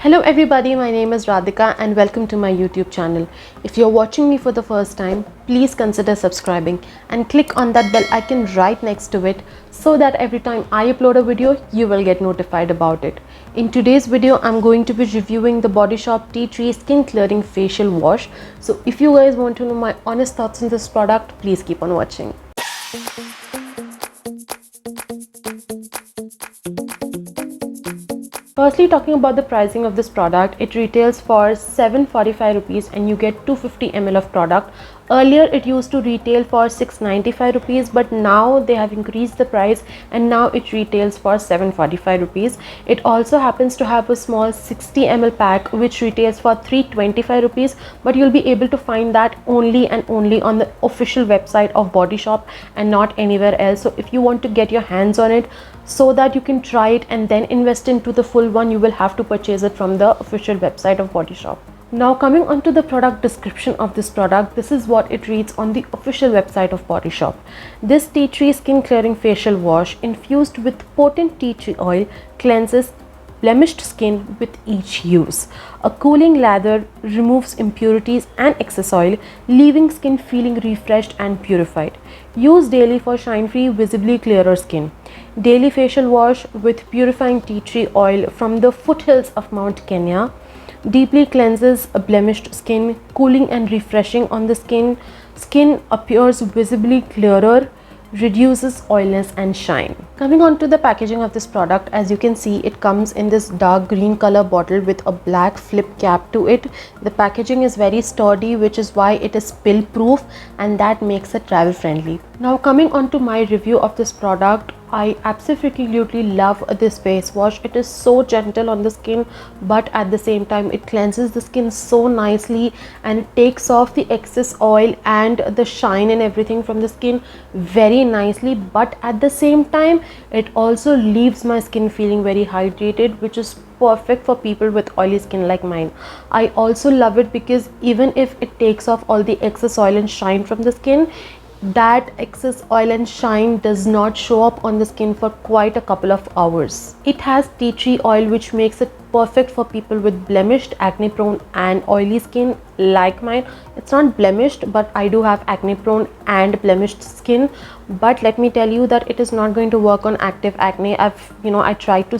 Hello everybody, my name is Radhika and welcome to my YouTube channel. If you're watching me for the first time, please consider subscribing and click on that bell icon right next to it so that every time I upload a video, you will get notified about it. In today's video, I'm going to be reviewing the Body Shop Tea Tree Skin Clearing Facial Wash. So if you guys want to know my honest thoughts on this product, please keep on watching. Firstly, talking about the pricing of this product, it retails for 745 rupees and you get 250 ml of product. Earlier it used to retail for 695 rupees, but now they have increased the price and now it retails for 745 rupees. It also happens to have a small 60 ml pack which retails for 325 rupees, but you'll be able to find that only and only on the official website of Body Shop and not anywhere else. So if you want to get your hands on it so that you can try it and then invest into the full one, you will have to purchase it from the official website of Body Shop. Now coming on to the product description of this product, this is what it reads on the official website of Body Shop. This tea tree skin clearing facial wash infused with potent tea tree oil cleanses blemished skin with each use. A cooling lather removes impurities and excess oil, leaving skin feeling refreshed and purified. Use daily for shine-free, visibly clearer skin. Daily facial wash with purifying tea tree oil from the foothills of Mount Kenya. Deeply cleanses a blemished skin, cooling and refreshing on the skin. Skin appears visibly clearer, reduces oiliness and shine. Coming on to the packaging of this product, as you can see, it comes in this dark green color bottle with a black flip cap to it. The packaging is very sturdy, which is why it is spill proof and that makes it travel friendly. Now coming on to my review of this product, I absolutely love this face wash. It is so gentle on the skin, but at the same time it cleanses the skin so nicely and it takes off the excess oil and the shine and everything from the skin very nicely, but at the same time it also leaves my skin feeling very hydrated, which is perfect for people with oily skin like mine. I also love it because even if it takes off all the excess oil and shine from the skin, that excess oil and shine does not show up on the skin for quite a couple of hours. It has tea tree oil, which makes it perfect for people with blemished, acne prone and oily skin like mine. It's not blemished, but I do have acne prone and blemished skin, but let me tell you that it is not going to work on active acne. I tried to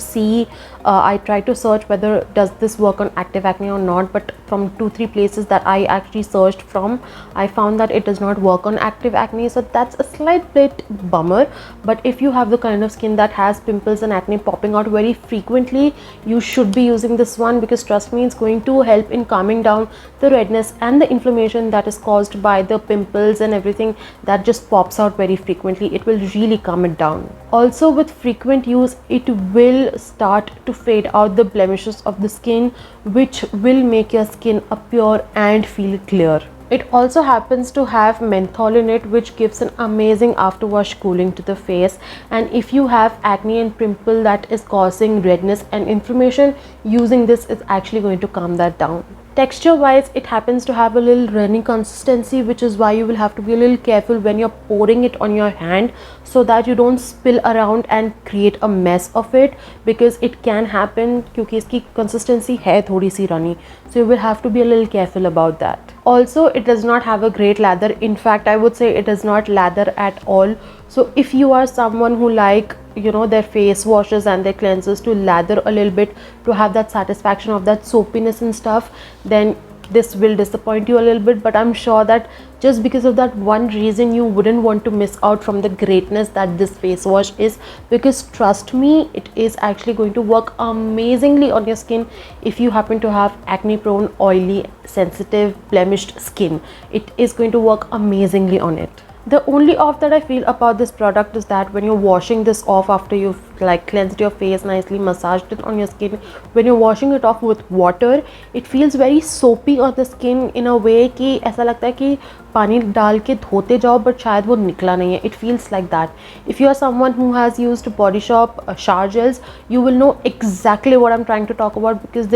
search whether does this work on active acne or not, but from 2-3 places that I actually searched from, I found that it does not work on active acne, so that's a slight bit bummer. But if you have the kind of skin that has pimples and acne popping out very frequently, you should be using this one, because trust me, it's going to help in calming down the redness and the inflammation that is caused by the pimples and everything that just pops out very frequently. It will really calm it down. Also, with frequent use, it will start to fade out the blemishes of the skin, which will make your skin appear and feel clear. It also happens to have menthol in it, which gives an amazing afterwash cooling to the face, and if you have acne and pimple that is causing redness and inflammation, using this is actually going to calm that down. Texture wise, it happens to have a little runny consistency, which is why you will have to be a little careful when you're pouring it on your hand so that you don't spill around and create a mess of it, because it can happen क्योंकि इसकी consistency है थोड़ी सी runny, so you will have to be a little careful about that. Also, it does not have a great lather. In fact, I would say it does not lather at all. So if you are someone who like their face washes and their cleansers to lather a little bit to have that satisfaction of that soapiness and stuff, then this will disappoint you a little bit. But I'm sure that just because of that one reason, you wouldn't want to miss out from the greatness that this face wash is, because trust me, it is actually going to work amazingly on your skin if you happen to have acne prone, oily, sensitive, blemished skin. It is going to work amazingly on it. The only off that I feel about this product is that when you're washing this off after you've cleansed your face nicely, massaged it on your skin, when you're washing it off with water, it feels very soapy on the skin in a way कि ऐसा लगता है कि पानी डाल के धोते जाओ but शायद वो निकला नहीं है. It feels like that. If you are someone who has used Body Shop shower gels, you will know exactly what I'm trying to talk about, because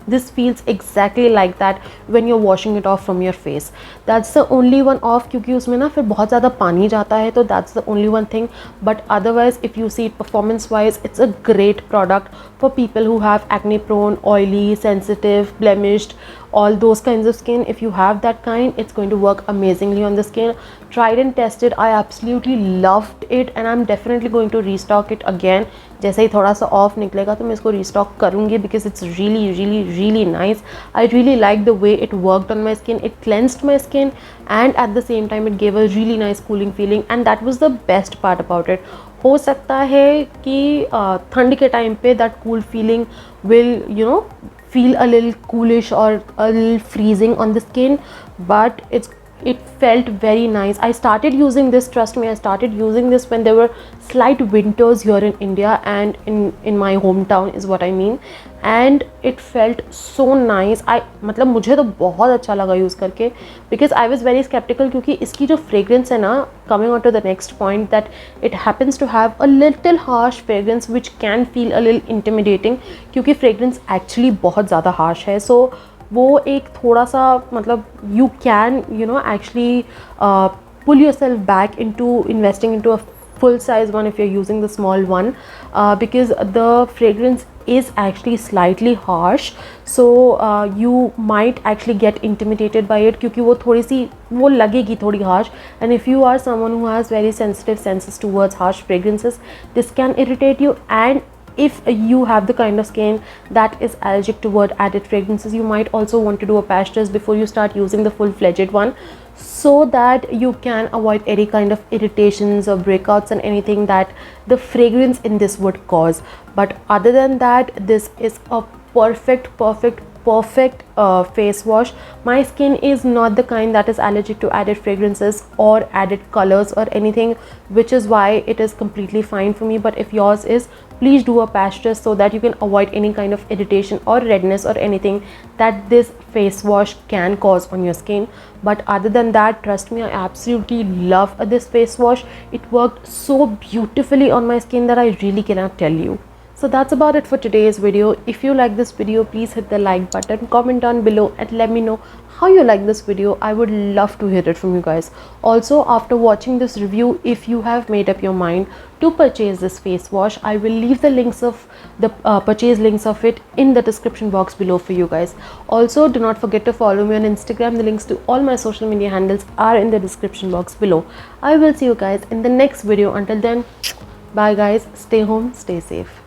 this feels exactly like that when you're washing it off from your face. That's the only one off, क्योंकि उसमें ना फिर बहुत ज़्यादा पानी जाता है, तो that's the only one thing. But otherwise, if you see it performance wise, it's a great product for people who have acne prone, oily, sensitive, blemished, all those kinds of skin. If you have that kind, it's going to work amazingly on the skin. Tried and tested, I absolutely loved it and I'm definitely going to restock it again. जैसे ही थोड़ा सा of निकलेगा तो मैं इसको restock करूँगी because it's really nice. I really like the way it worked on my skin. It cleansed my skin and at the same time it gave a really nice cooling feeling, and that was the best part about it. हो सकता है कि ठंड के time पे that cool feeling will feel a little coolish or a little freezing on the skin, but it felt very nice. I started using this, trust me, I started using this when there were slight winters here in India and in my hometown is what I mean, and it felt so nice. मतलब मुझे तो बहुत अच्छा लगा use करके because I was very skeptical क्योंकि इसकी जो fragrance है ना, coming on to the next point, that it happens to have a little harsh fragrance which can feel a little intimidating क्योंकि fragrance actually बहुत ज़्यादा harsh है. So वो एक थोड़ा सा मतलब you can actually pull yourself back into investing into a full size one if you're using the small one, because the fragrance is actually slightly harsh, so you might actually get intimidated by it क्योंकि वो थोड़ी सी वो लगेगी थोड़ी harsh, and if you are someone who has very sensitive senses towards harsh fragrances, this can irritate you. And if you have the kind of skin that is allergic toward added fragrances, you might also want to do a patch test before you start using the full-fledged one, so that you can avoid any kind of irritations or breakouts and anything that the fragrance in this would cause. But other than that, this is a perfect face wash. My skin is not the kind that is allergic to added fragrances or added colors or anything, which is why it is completely fine for me. But if yours is, please do a patch test so that you can avoid any kind of irritation or redness or anything that this face wash can cause on your skin. But other than that, trust me, I absolutely love this face wash. It worked so beautifully on my skin that I really cannot tell you. So that's about it for today's video. If you like this video, please hit the like button, comment down below and let me know how you like this video. I would love to hear it from you guys. Also, after watching this review, if you have made up your mind to purchase this face wash, I will leave the links of the purchase links of it in the description box below for you guys. Also, do not forget to follow me on Instagram. The links to all my social media handles are in the description box below. I will see you guys in the next video. Until then, bye guys, stay home, stay safe.